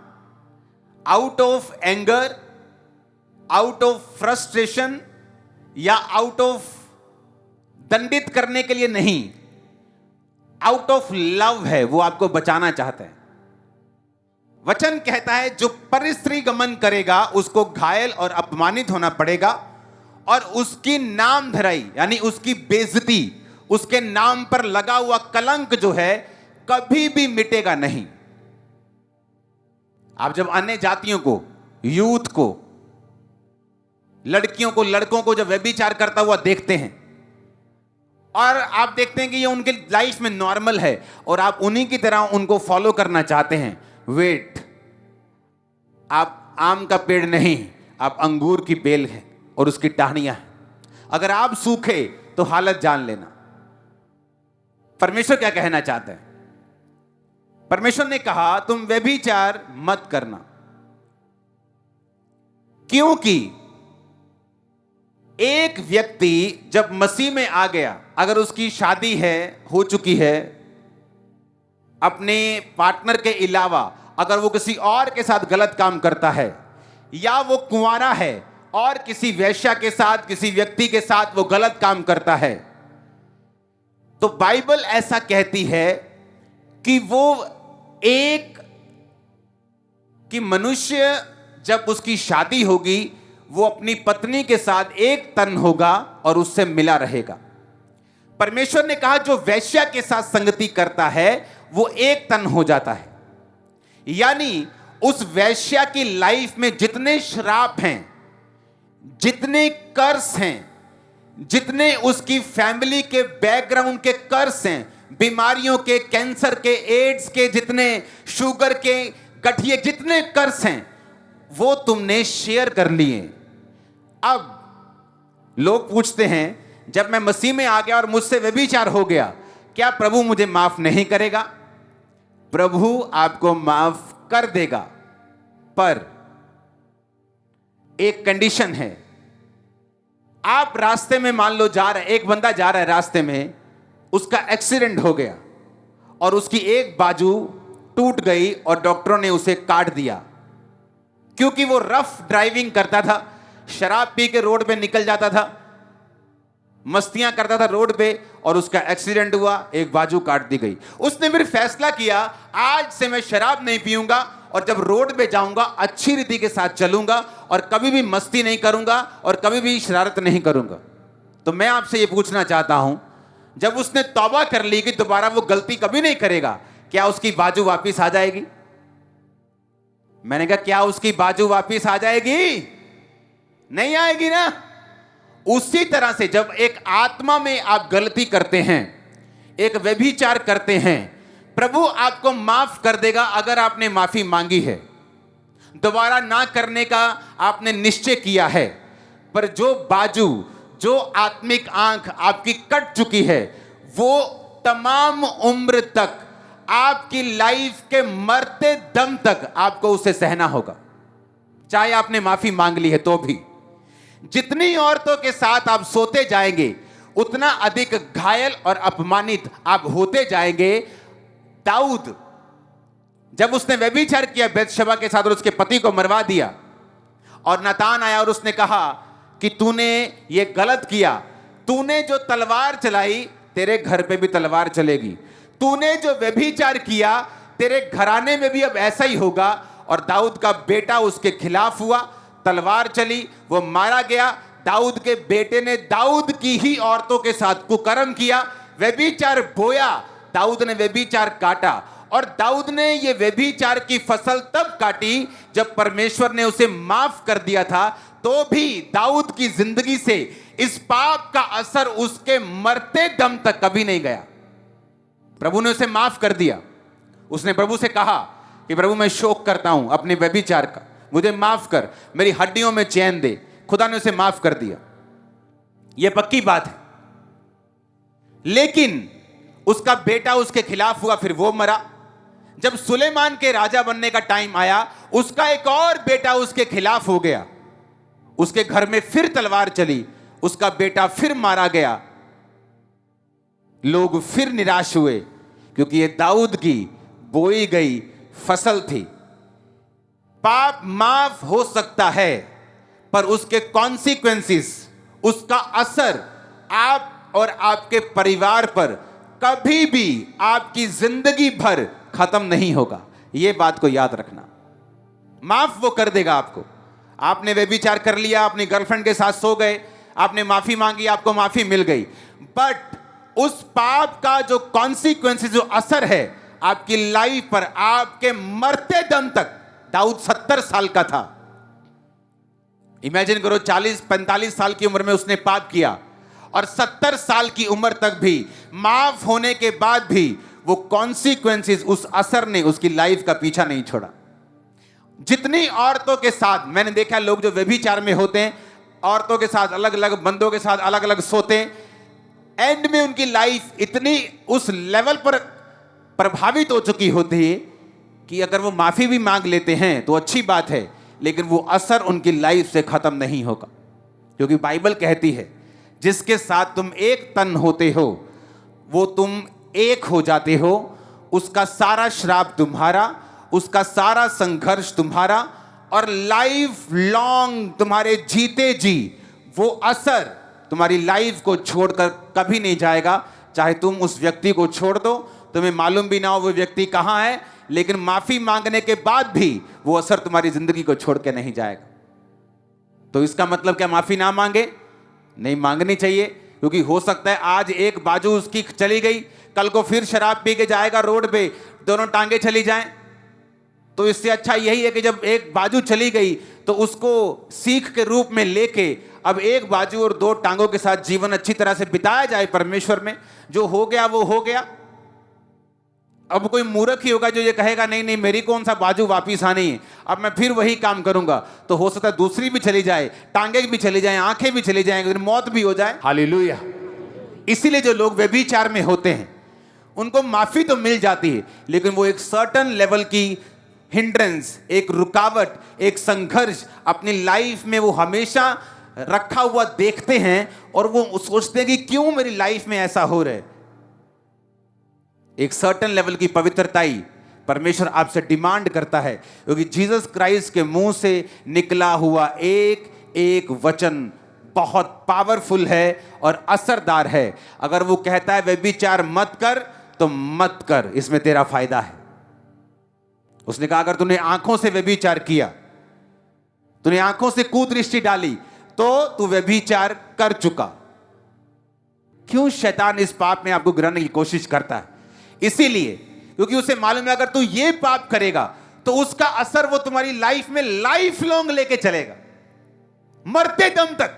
out of anger, out of frustration या आउट ऑफ दंडित करने के लिए नहीं, आउट ऑफ लव है। वो आपको बचाना चाहता है। वचन कहता है जो परस्त्री गमन करेगा उसको घायल और अपमानित होना पड़ेगा और उसकी नाम धराई यानी उसकी बेइज्जती, उसके नाम पर लगा हुआ कलंक जो है कभी भी मिटेगा नहीं। आप जब अन्य जातियों को, यूथ को, लड़कियों को, लड़कों को जब व्यभिचार करता हुआ देखते हैं और आप देखते हैं कि ये उनके लाइफ में नॉर्मल है और आप उन्हीं की तरह उनको फॉलो करना चाहते हैं, वेट, आप आम का पेड़ नहीं, आप अंगूर की बेल हैं और उसकी टहनियां हैं। अगर आप सूखे तो हालत जान लेना। परमेश्वर क्या कहना चाहता है? परमेश्वर ने कहा तुम व्यभिचार मत करना, क्योंकि एक व्यक्ति जब मसीह में आ गया, अगर उसकी शादी है, हो चुकी है, अपने पार्टनर के अलावा अगर वो किसी और के साथ गलत काम करता है या वो कुंवारा है और किसी वेश्या के साथ, किसी व्यक्ति के साथ वो गलत काम करता है, तो बाइबल ऐसा कहती है कि वो एक कि मनुष्य जब उसकी शादी होगी वो अपनी पत्नी के साथ एक तन होगा और उससे मिला रहेगा। परमेश्वर ने कहा जो वेश्या के साथ संगति करता है वो एक तन हो जाता है। यानी उस वेश्या की लाइफ में जितने श्राप हैं, जितने कर्स हैं, जितने उसकी फैमिली के बैकग्राउंड के कर्ज हैं, बीमारियों के, कैंसर के, एड्स के, जितने शुगर के, गठिए, जितने कर्ज हैं, वो तुमने शेयर कर लिए। अब लोग पूछते हैं, जब मैं मसीह में आ गया और मुझसे व्यभिचार हो गया, क्या प्रभु मुझे माफ नहीं करेगा? प्रभु आपको माफ कर देगा, पर एक कंडीशन है। आप रास्ते में मान लो जा रहे, एक बंदा जा रहा है रास्ते में, उसका एक्सीडेंट हो गया और उसकी एक बाजू टूट गई और डॉक्टरों ने उसे काट दिया, क्योंकि वो रफ ड्राइविंग करता था, शराब पी के रोड पे निकल जाता था, मस्तियां करता था रोड पे, और उसका एक्सीडेंट हुआ, एक बाजू काट दी गई। उसने फिर फैसला किया, आज से मैं शराब नहीं पीऊंगा और जब रोड पे जाऊंगा अच्छी रीति के साथ चलूंगा और कभी भी मस्ती नहीं करूंगा और कभी भी शरारत नहीं करूंगा। तो मैं आपसे ये पूछना चाहता हूं, जब उसने तौबा कर ली कि दोबारा वो गलती कभी नहीं करेगा, क्या उसकी बाजू वापिस आ जाएगी? मैंने कहा, क्या उसकी बाजू वापिस आ जाएगी? नहीं आएगी ना। उसी तरह से जब एक आत्मा में आप गलती करते हैं, एक व्यभिचार करते हैं, प्रभु आपको माफ कर देगा अगर आपने माफी मांगी है, दोबारा ना करने का आपने निश्चय किया है। पर जो बाजू, जो आत्मिक आंख आपकी कट चुकी है, वो तमाम उम्र तक, आपकी लाइफ के मरते दम तक आपको उसे सहना होगा, चाहे आपने माफी मांग ली है तो भी। जितनी औरतों के साथ आप सोते जाएंगे, उतना अधिक घायल और अपमानित आप होते जाएंगे। दाऊद, जब उसने व्यभिचार किया बैतशबा के साथ और उसके पति को मरवा दिया, और नातान आया और उसने कहा कि तूने ये गलत किया, तूने जो तलवार चलाई तेरे घर पे भी तलवार चलेगी, तूने जो व्यभिचार किया तेरे घराने में भी अब ऐसा ही होगा। और दाऊद का बेटा उसके खिलाफ हुआ, तलवार चली, वो मारा गया। दाऊद के बेटे ने दाऊद की ही औरतों के साथ कुकर्म किया, व्यभिचार बोया, दाऊद ने व्यभिचार काटा। और दाऊद ने ये व्यभिचार की फसल तब काटी जब परमेश्वर ने उसे माफ कर दिया था, तो भी दाऊद की जिंदगी से इस पाप का असर उसके मरते दम तक कभी नहीं गया। प्रभु ने उसे माफ कर दिया। उसने प्रभु से कहा कि प्रभु मैं शोक करता हूं अपने व्यभिचार का, मुझे माफ कर, मेरी हड्डियों में चैन दे। खुदा ने उसे माफ कर दिया, यह पक्की बात है। लेकिन उसका बेटा उसके खिलाफ हुआ, फिर वो मरा। जब सुलेमान के राजा बनने का टाइम आया, उसका एक और बेटा उसके खिलाफ हो गया, उसके घर में फिर तलवार चली, उसका बेटा फिर मारा गया। लोग फिर निराश हुए, क्योंकि ये दाऊद की बोई गई फसल थी। पाप माफ हो सकता है, पर उसके कॉन्सिक्वेंसेस, उसका असर आप और आपके परिवार पर कभी भी आपकी जिंदगी भर खत्म नहीं होगा। यह बात को याद रखना। माफ वो कर देगा आपको। आपने व्यभिचार कर लिया, अपनी गर्लफ्रेंड के साथ सो गए, आपने माफी मांगी, आपको माफी मिल गई, बट उस पाप का जो कॉन्सिक्वेंसेस, जो असर है आपकी लाइफ पर, आपके मरते दम तक। दाऊद 70 साल का था। इमेजिन करो, 40-45 साल की उम्र में उसने पाप किया, और 70 साल की उम्र तक भी, माफ होने के बाद भी वो कॉन्सिक्वेंसेस, उस असर ने उसकी लाइफ का पीछा नहीं छोड़ा। जितनी औरतों के साथ मैंने देखा, लोग जो व्यभिचार में होते हैं, औरतों के साथ अलग अलग, बंदों के साथ अलग अलग सोते हैं, एंड में उनकी लाइफ इतनी उस लेवल पर प्रभावित हो चुकी होती है कि अगर वो माफी भी मांग लेते हैं तो अच्छी बात है, लेकिन वो असर उनकी लाइफ से खत्म नहीं होगा। क्योंकि बाइबल कहती है, जिसके साथ तुम एक तन होते हो वो तुम एक हो जाते हो। उसका सारा श्राप तुम्हारा, उसका सारा संघर्ष तुम्हारा, और लाइफ लॉन्ग तुम्हारे जीते जी वो असर तुम्हारी लाइफ को छोड़कर कभी नहीं जाएगा। चाहे तुम उस व्यक्ति को छोड़ दो, तुम्हें मालूम भी ना हो वो व्यक्ति कहाँ है, लेकिन माफी मांगने के बाद भी वो असर तुम्हारी जिंदगी को छोड़ के नहीं जाएगा। तो इसका मतलब क्या माफी ना मांगे? नहीं मांगनी चाहिए, क्योंकि हो सकता है आज एक बाजू उसकी चली गई, कल को फिर शराब पी के जाएगा रोड पे, दोनों टांगे चली जाएं। तो इससे अच्छा यही है कि जब एक बाजू चली गई, तो उसको सीख के रूप में लेके अब एक बाजू और दो टांगों के साथ जीवन अच्छी तरह से बिताया जाए परमेश्वर में। जो हो गया वो हो गया। अब कोई मूर्ख ही होगा जो ये कहेगा नहीं नहीं मेरी कौन सा बाजू वापिस आनी है, अब मैं फिर वही काम करूंगा, तो हो सकता है दूसरी भी चली जाए, टांगे भी चली जाए, आंखें भी चली जाएंगी, मौत भी हो जाए। हालेलुया। इसीलिए जो लोग व्यभिचार में होते हैं उनको माफी तो मिल जाती है, लेकिन वो एक सर्टन लेवल की हिंड्रेंस, एक रुकावट, एक संघर्ष अपनी लाइफ में वो हमेशा रखा हुआ देखते हैं और वो सोचते हैं कि क्यों मेरी लाइफ में ऐसा हो रहा है। एक सर्टन लेवल की पवित्रताई परमेश्वर आपसे डिमांड करता है, क्योंकि जीसस क्राइस्ट के मुंह से निकला हुआ एक एक वचन बहुत पावरफुल है और असरदार है। अगर वो कहता है व्यभिचार मत कर तो मत कर, इसमें तेरा फायदा है। उसने कहा अगर तूने आंखों से व्यभिचार किया, तूने आंखों से कुदृष्टि डाली, तो तू व्यभिचार कर चुका। क्यों शैतान इस पाप में आपको गिराने की कोशिश करता है? इसीलिए क्योंकि उसे मालूम है अगर तू ये पाप करेगा तो उसका असर वो तुम्हारी लाइफ में लाइफ लॉन्ग लेके चलेगा, मरते दम तक।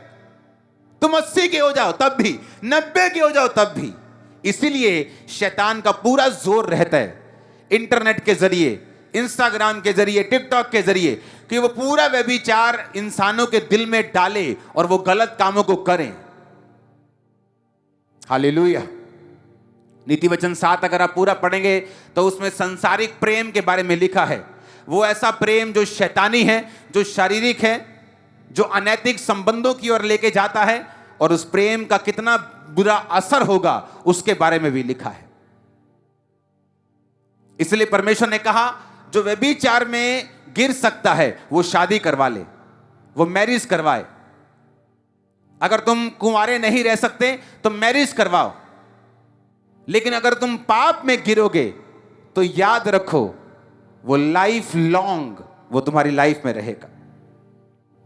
तुम 80 के हो जाओ तब भी, 90 के हो जाओ तब भी। इसीलिए शैतान का पूरा जोर रहता है इंटरनेट के जरिए, इंस्टाग्राम के जरिए, टिकटॉक के जरिए, कि वो पूरा व्यभिचार इंसानों के दिल में डाले और वो गलत कामों को करें। हालेलुया। नीति वचन 7 अगर आप पूरा पढ़ेंगे तो उसमें संसारिक प्रेम के बारे में लिखा है। वो ऐसा प्रेम जो शैतानी है, जो शारीरिक है, जो अनैतिक संबंधों की ओर लेके जाता है, और उस प्रेम का कितना बुरा असर होगा उसके बारे में भी लिखा है। इसलिए परमेश्वर ने कहा जो व्यभिचार में गिर सकता है वो शादी करवा ले, वो मैरिज करवाए। अगर तुम कुंवारे नहीं रह सकते तो मैरिज करवाओ, लेकिन अगर तुम पाप में गिरोगे तो याद रखो वो लाइफ लॉन्ग वो तुम्हारी लाइफ में रहेगा।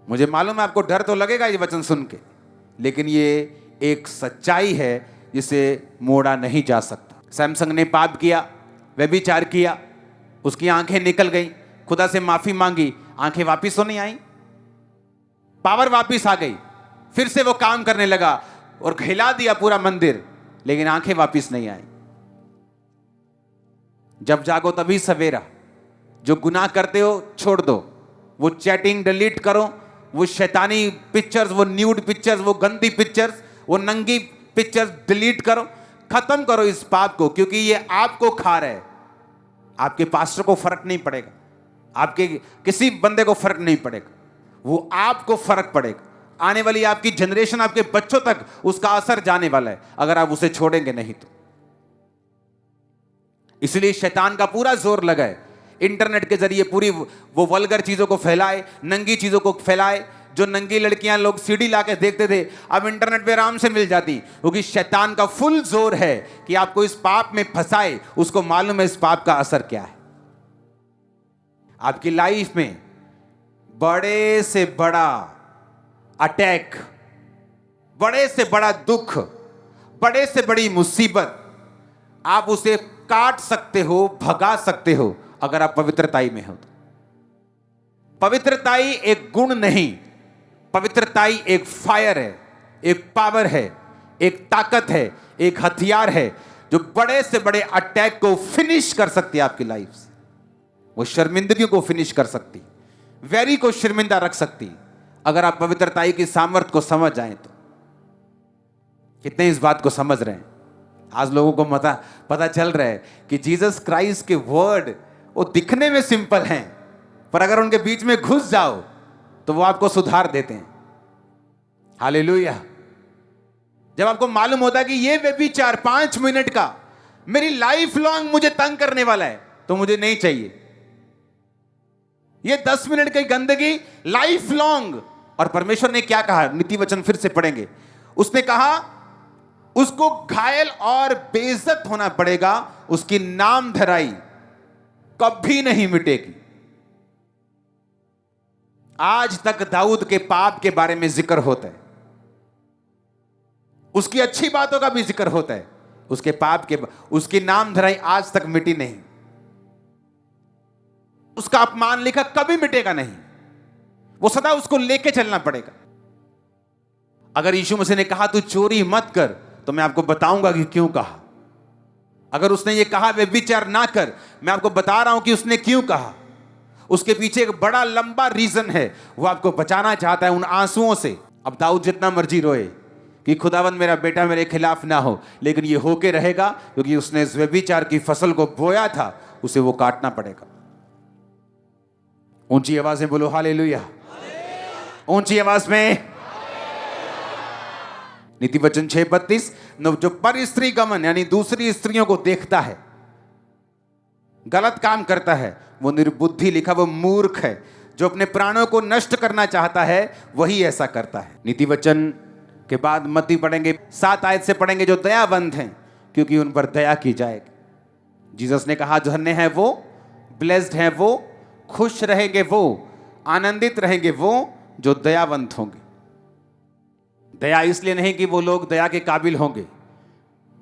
मुझे मालूम है आपको डर तो लगेगा ये वचन सुन के, लेकिन ये एक सच्चाई है जिसे मोड़ा नहीं जा सकता। सैमसंग ने पाप किया, व्यभिचार किया, उसकी आंखें निकल गई, खुदा से माफी मांगी, आंखें वापिस तो नहीं आई, पावर वापिस आ गई, फिर से वो काम करने लगा और हिला दिया पूरा मंदिर, लेकिन आंखें वापिस नहीं आई। जब जागो तभी सवेरा। जो गुनाह करते हो छोड़ दो, वो चैटिंग डिलीट करो, वो शैतानी पिक्चर्स, वो न्यूड पिक्चर्स, वो गंदी पिक्चर्स, वो नंगी पिक्चर्स डिलीट करो, खत्म करो इस पाप को, क्योंकि ये आपको खा रहा है। आपके पास्टर को फर्क नहीं पड़ेगा, आपके किसी बंदे को फर्क नहीं पड़ेगा, वो आपको फर्क पड़ेगा। आने वाली आपकी जनरेशन, आपके बच्चों तक उसका असर जाने वाला है अगर आप उसे छोड़ेंगे नहीं तो। इसलिए शैतान का पूरा जोर लगा है इंटरनेट के जरिए पूरी वो वल्गर चीजों को फैलाए, नंगी चीजों को फैलाए। जो नंगी लड़कियां लोग सीडी लाके देखते थे अब इंटरनेट पे आराम से मिल जाती, क्योंकि शैतान का फुल जोर है कि आपको इस पाप में फंसाए। उसको मालूम है इस पाप का असर क्या है। आपकी लाइफ में बड़े से बड़ा अटैक, बड़े से बड़ा दुख, बड़े से बड़ी मुसीबत, आप उसे काट सकते हो, भगा सकते हो अगर आप पवित्रताई में हो तो। पवित्रताई एक गुण नहीं, पवित्रताई एक फायर है, एक पावर है, एक ताकत है, एक हथियार है जो बड़े से बड़े अटैक को फिनिश कर सकती है आपकी लाइफ से। वो शर्मिंदगी को फिनिश कर सकती, वैरी को शर्मिंदा रख सकती, अगर आप पवित्रताई की सामर्थ्य को समझ जाएं तो। कितने इस बात को समझ रहे हैं? आज लोगों को पता चल रहा है कि जीसस क्राइस्ट के वर्ड वो दिखने में सिंपल हैं, पर अगर उनके बीच में घुस जाओ तो वो आपको सुधार देते हैं। हालेलुया। जब आपको मालूम होता है कि ये व्यभिचार 5 मिनट का मेरी लाइफ लॉन्ग मुझे तंग करने वाला है तो मुझे नहीं चाहिए। ये 10 मिनट की गंदगी लाइफ लॉन्ग। और परमेश्वर ने क्या कहा, नीति वचन फिर से पढ़ेंगे, उसने कहा उसको घायल और बेइज्जत होना पड़ेगा, उसकी नाम धराई कभी नहीं मिटेगी। आज तक दाऊद के पाप के बारे में जिक्र होता है, उसकी अच्छी बातों का भी जिक्र होता है, उसके पाप के उसकी नाम धराई आज तक मिटी नहीं। उसका अपमान लिखा कभी मिटेगा नहीं। वो सदा उसको लेके चलना पड़ेगा। अगर यीशु मसीह ने कहा तू चोरी मत कर, तो मैं आपको बताऊंगा कि क्यों कहा। अगर उसने ये कहा व्यभिचार ना कर, मैं आपको बता रहा हूं कि उसने क्यों कहा। उसके पीछे एक बड़ा लंबा रीजन है, वो आपको बचाना चाहता है उन आंसुओं से। अब दाऊद जितना मर्जी रोए कि खुदावंद मेरा बेटा मेरे खिलाफ ना हो, लेकिन ये होके रहेगा, क्योंकि उसने इस व्यभिचार की फसल को बोया था, उसे वो काटना पड़ेगा। ऊंची आवाज में बोलो हालेलुया, ऊंची आवाज में। नीति वचन 6:32, जो पर स्त्री गमन यानी दूसरी स्त्रियों को देखता है, गलत काम करता है, वो निर्बुद्धि लिखा, वो मूर्ख है। जो अपने प्राणों को नष्ट करना चाहता है वही ऐसा करता है। नीति वचन के बाद मत्ती पढ़ेंगे, 7 आयत से पढ़ेंगे, जो दयावंत हैं क्योंकि उन पर दया की जाएगी। जीसस ने कहा धन्य है वो, ब्लेस्ड है वो, खुश रहेंगे वो, आनंदित रहेंगे वो जो दयावंत होंगे। दया इसलिए नहीं कि वो लोग दया के काबिल होंगे,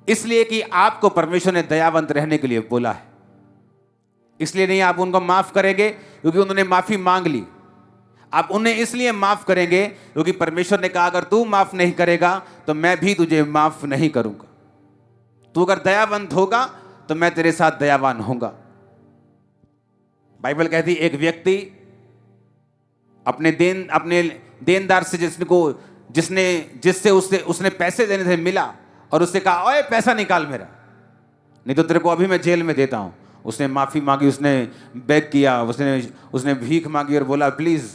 इसलिए कि आपको परमेश्वर ने दयावंत रहने के लिए बोला है। इसलिए नहीं आप उनको माफ करेंगे क्योंकि उन्होंने माफी मांग ली, आप उन्हें इसलिए माफ करेंगे क्योंकि परमेश्वर ने कहा अगर तू माफ नहीं करेगा तो मैं भी तुझे माफ नहीं करूंगा। तू अगर दयावंत होगा तो मैं तेरे साथ दयावान होऊंगा। बाइबल कहती एक व्यक्ति अपने देनदार से जिससे उसने पैसे देने थे मिला और उससे कहा ओए पैसा निकाल मेरा, नहीं तो तेरे को अभी मैं जेल में देता हूं। उसने माफी मांगी, उसने बेग किया, उसने भीख मांगी और बोला प्लीज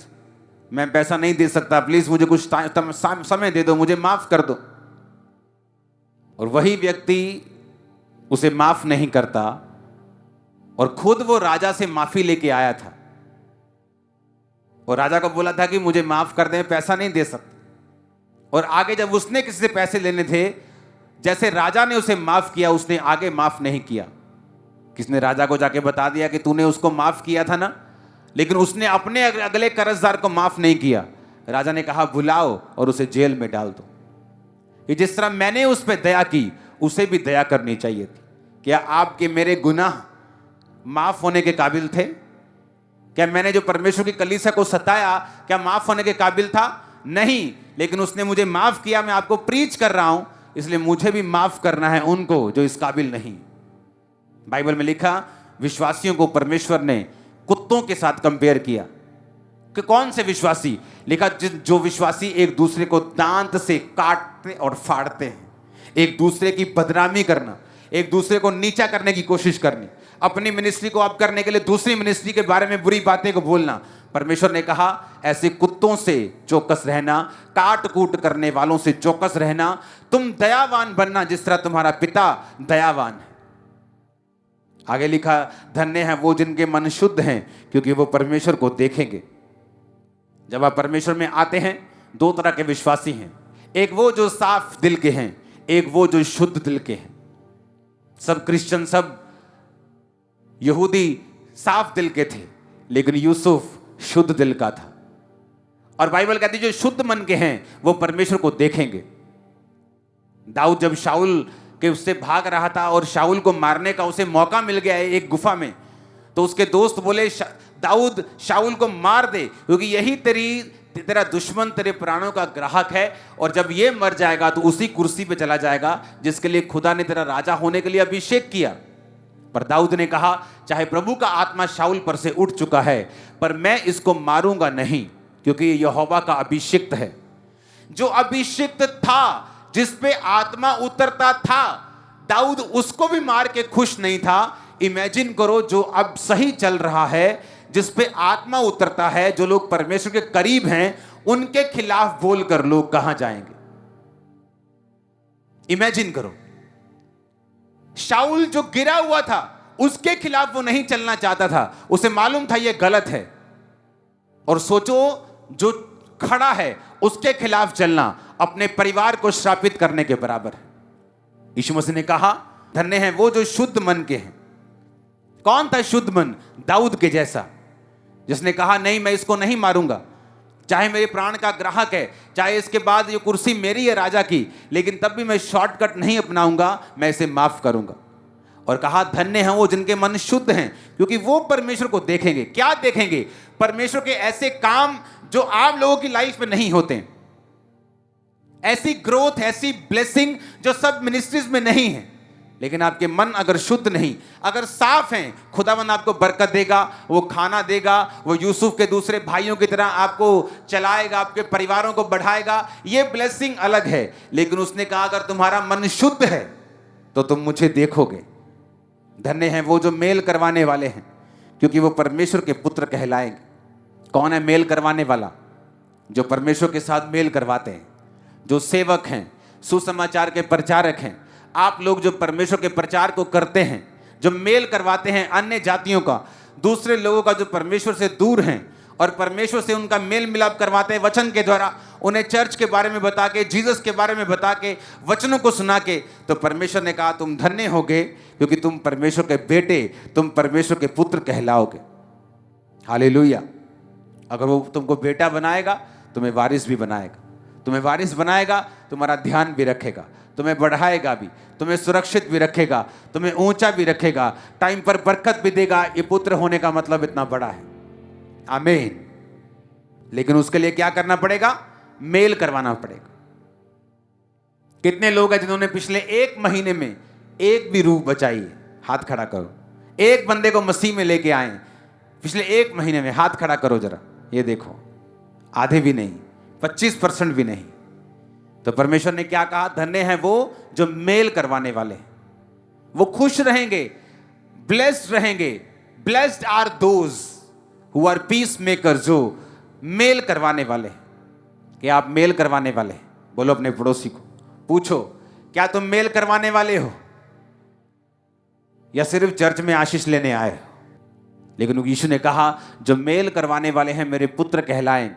मैं पैसा नहीं दे सकता, प्लीज मुझे कुछ समय दे दो, मुझे माफ कर दो। और वही व्यक्ति उसे माफ नहीं करता और खुद वो राजा से माफी लेके आया था और राजा को बोला था कि मुझे माफ कर दे, पैसा नहीं दे सकता। और आगे जब उसने किसी से पैसे लेने थे, जैसे राजा ने उसे माफ किया, उसने आगे माफ नहीं किया। किसने राजा को जाके बता दिया कि तूने उसको माफ किया था ना, लेकिन उसने अपने अगले कर्जदार को माफ नहीं किया। राजा ने कहा बुलाओ और उसे जेल में डाल दो। कि जिस तरह मैंने उस पर दया की, उसे भी दया करनी चाहिए थी। क्या आपके मेरे गुनाह माफ होने के काबिल थे? क्या मैंने जो परमेश्वर की कलीसिया को सताया, क्या माफ होने के काबिल था? नहीं, लेकिन उसने मुझे माफ किया। मैं आपको प्रीच कर रहा हूं, इसलिए मुझे भी माफ करना है उनको जो इस काबिल नहीं। बाइबल में लिखा विश्वासियों को परमेश्वर ने कुत्तों के साथ कंपेयर किया। कि कौन से विश्वासी? लिखा जो विश्वासी एक दूसरे को दांत से काटते और फाड़ते हैं, एक दूसरे की बदनामी करना, एक दूसरे को नीचा करने की कोशिश करनी, अपनी मिनिस्ट्री को अप करने के लिए दूसरी मिनिस्ट्री के बारे में बुरी बातें को बोलना। परमेश्वर ने कहा ऐसे कुत्तों से चौकस रहना, काट कूट करने वालों से चौकस रहना। तुम दयावान बनना जिस तरह तुम्हारा पिता दयावान है। आगे लिखा धन्य है वो जिनके मन शुद्ध हैं क्योंकि वो परमेश्वर को देखेंगे। जब आप परमेश्वर में आते हैं, 2 तरह के विश्वासी हैं, एक वो जो साफ दिल के हैं, एक वो जो शुद्ध दिल के हैं। सब क्रिश्चियन, सब यहूदी साफ दिल के थे, लेकिन यूसुफ शुद्ध दिल का था। और बाइबल कहती है जो शुद्ध मन के हैं वो परमेश्वर को देखेंगे। दाऊद जब शाऊल के उससे भाग रहा था और शाऊल को मारने का उसे मौका मिल गया है एक गुफा में, तो उसके दोस्त बोले दाऊद शाऊल को मार दे क्योंकि यही तेरा दुश्मन तेरे प्राणों का ग्राहक है, और जब ये मर जाएगा तो उसी कुर्सी पे चला जाएगा जिसके लिए खुदा ने तेरा राजा होने के लिए अभिषेक किया। पर दाऊद ने कहा चाहे प्रभु का आत्मा शाऊल पर से उठ चुका है, पर मैं इसको मारूंगा नहीं क्योंकि ये यहोवा का अभिषिक्त है। जो अभिषिक्त था, जिस पे आत्मा उतरता था, दाऊद उसको भी मार के खुश नहीं था। इमेजिन करो जो अब सही चल रहा है, जिस पे आत्मा उतरता है, जो लोग परमेश्वर के करीब हैं, उनके खिलाफ बोलकर लोग कहां जाएंगे? इमेजिन करो, शाऊल जो गिरा हुआ था उसके खिलाफ वो नहीं चलना चाहता था, उसे मालूम था ये गलत है। और सोचो जो खड़ा है उसके खिलाफ चलना अपने परिवार को श्रापित करने के बराबर है। यीशु मसीह ने कहा धन्य है वो जो शुद्ध मन के हैं। कौन था शुद्ध मन? दाऊद के जैसा, जिसने कहा नहीं मैं इसको नहीं मारूंगा, चाहे मेरे प्राण का ग्राहक है, चाहे इसके बाद ये कुर्सी मेरी है राजा की, लेकिन तब भी मैं शॉर्टकट नहीं अपनाऊंगा, मैं इसे माफ करूंगा। और कहा धन्य हैं वो जिनके मन शुद्ध हैं, क्योंकि वो परमेश्वर को देखेंगे। क्या देखेंगे? परमेश्वर के ऐसे काम जो आप लोगों की लाइफ में नहीं होते, ऐसी ग्रोथ, ऐसी ब्लेसिंग जो सब मिनिस्ट्रीज में नहीं है। लेकिन आपके मन अगर शुद्ध नहीं, अगर साफ हैं, खुदावंद आपको बरकत देगा, वो खाना देगा, वो यूसुफ के दूसरे भाइयों की तरह आपको चलाएगा, आपके परिवारों को बढ़ाएगा। ये ब्लेसिंग अलग है। लेकिन उसने कहा अगर तुम्हारा मन शुद्ध है तो तुम मुझे देखोगे। धन्य हैं वो जो मेल करवाने वाले हैं, क्योंकि वो परमेश्वर के पुत्र कहलाएंगे। कौन है मेल करवाने वाला? जो परमेश्वर के साथ मेल करवाते हैं, जो सेवक हैं, सुसमाचार के प्रचारक हैं। आप लोग जो परमेश्वर के प्रचार को करते हैं, जो मेल करवाते हैं अन्य जातियों का, दूसरे लोगों का जो परमेश्वर से दूर हैं और परमेश्वर से उनका मेल मिलाप करवाते हैं वचन के द्वारा, उन्हें चर्च के बारे में बता के, जीसस के बारे में बता के, वचनों को सुना के, तो परमेश्वर ने कहा तुम धन्य होगे, क्योंकि तुम परमेश्वर के बेटे, तुम परमेश्वर के पुत्र कहलाओगे। हालेलुया। अगर वो तुमको बेटा बनाएगा, तुम्हें वारिस भी बनाएगा। तुम्हें वारिस बनाएगा, तुम्हारा ध्यान भी रखेगा, तुम्हें बढ़ाएगा भी, तुम्हें सुरक्षित भी रखेगा, तुम्हें ऊंचा भी रखेगा, टाइम पर बरकत भी देगा। ये पुत्र होने का मतलब इतना बड़ा है। आमीन। लेकिन उसके लिए क्या करना पड़ेगा? मेल करवाना पड़ेगा। कितने लोग हैं जिन्होंने पिछले 1 महीने में एक भी रूह बचाई है? हाथ खड़ा करो। एक बंदे को मसीह में लेके आए पिछले 1 महीने में, हाथ खड़ा करो जरा। ये देखो, आधे भी नहीं, 25% भी नहीं। तो परमेश्वर ने क्या कहा? धन्य हैं वो जो मेल करवाने वाले हैं। वो खुश रहेंगे, ब्लेस्ड रहेंगे। Blessed are those who are peace maker, जो मेल करवाने वाले हैं। क्या आप मेल करवाने वाले हैं? बोलो अपने पड़ोसी को, पूछो क्या तुम मेल करवाने वाले हो, या सिर्फ चर्च में आशीष लेने आए हो? लेकिन यीशु ने कहा जो मेल करवाने वाले हैं मेरे पुत्र कहलाएंगे,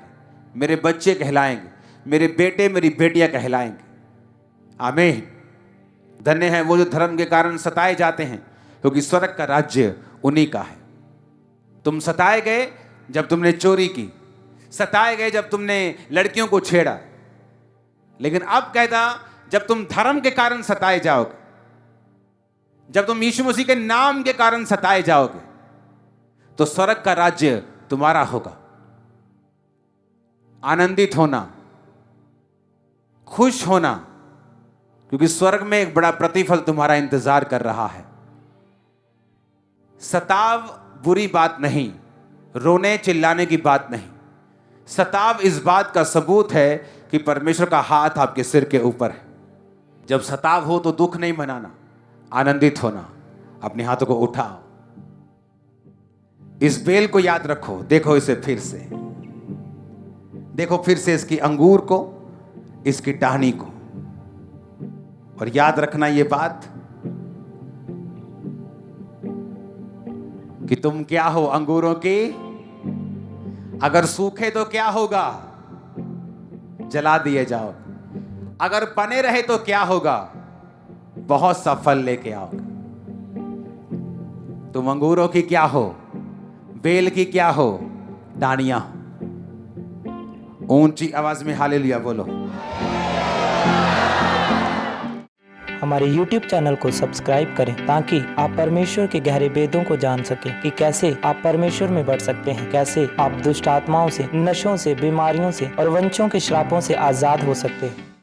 मेरे बच्चे कहलाएंगे, मेरे बेटे मेरी बेटियां कहलाएंगे। आमीन। धन्य हैं वो जो धर्म के कारण सताए जाते हैं, क्योंकि स्वर्ग का राज्य उन्हीं का है। तुम सताए गए जब तुमने चोरी की, सताए गए जब तुमने लड़कियों को छेड़ा, लेकिन अब कहता जब तुम धर्म के कारण सताए जाओगे, जब तुम यीशु मसीह के नाम के कारण सताए जाओगे, तो स्वर्ग का राज्य तुम्हारा होगा। आनंदित होना, खुश होना, क्योंकि स्वर्ग में एक बड़ा प्रतिफल तुम्हारा इंतजार कर रहा है। सताव बुरी बात नहीं, रोने चिल्लाने की बात नहीं। सताव इस बात का सबूत है कि परमेश्वर का हाथ आपके सिर के ऊपर है। जब सताव हो तो दुख नहीं मनाना, आनंदित होना। अपने हाथों को उठाओ, इस बेल को याद रखो, देखो इसे फिर से, देखो फिर से इसकी अंगूर को, इसकी टहनी को, और याद रखना ये बात कि तुम क्या हो अंगूरों की। अगर सूखे तो क्या होगा? जला दिए जाओ। अगर बने रहे तो क्या होगा? बहुत सा फल लेके आओगे। तुम अंगूरों की क्या हो? बेल की क्या हो? डानियां। ऊंची आवाज में हालेलुया बोलो। हमारे YouTube चैनल को सब्सक्राइब करें ताकि आप परमेश्वर के गहरे वेदों को जान सकें कि कैसे आप परमेश्वर में बढ़ सकते हैं, कैसे आप दुष्ट आत्माओं से, नशों से, बीमारियों से और वंशों के श्रापों से आजाद हो सकते हैं।